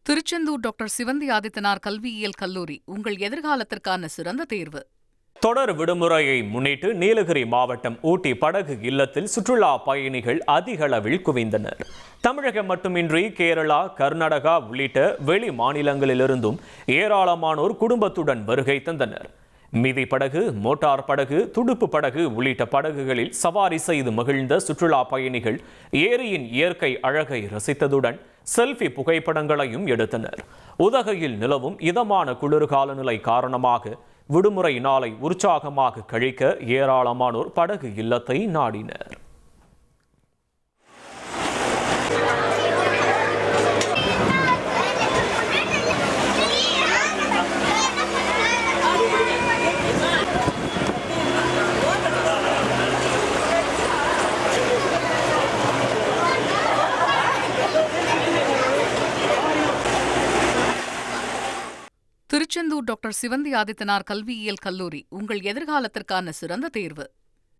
Tiruchendur doctor Sivanthi Adithanar கல்வியியல் கல்லூரி உங்கள் எதிர்காலத்திற்கான சிறந்த தேர்வு. தொடர் விடுமுறையை முன்னிட்டு நீலகிரி மாவட்டம் ஊட்டி படகு இல்லத்தில் சுற்றுலா பயணிகள் அதிக அளவில் குவிந்தனர். தமிழகம் மட்டுமின்றி கேரளா, கர்நாடகா உள்ளிட்ட வெளி மாநிலங்களிலிருந்தும் ஏராளமானோர் குடும்பத்துடன் வருகை தந்தனர். மிதி படகு, மோட்டார் படகு, துடுப்பு படகு உள்ளிட்ட படகுகளில் சவாரி செய்து மகிழ்ந்த சுற்றுலா பயணிகள் ஏரியின் இயற்கை அழகை ரசித்ததுடன் செல்ஃபி புகைப்படங்களையும் எடுத்தனர். உதகையில் நிலவும் இதமான குளிர்கால நிலை காரணமாக விடுமுறை நாளை உற்சாகமாக கழிக்க ஏராளமானோர் படகு இல்லத்தை நாடினர். திருச்செந்தூர் டாக்டர் சிவந்தி ஆதித்தனார் கல்வியியல் கல்லூரி உங்கள் எதிர்காலத்திற்கான சிறந்த தேர்வு.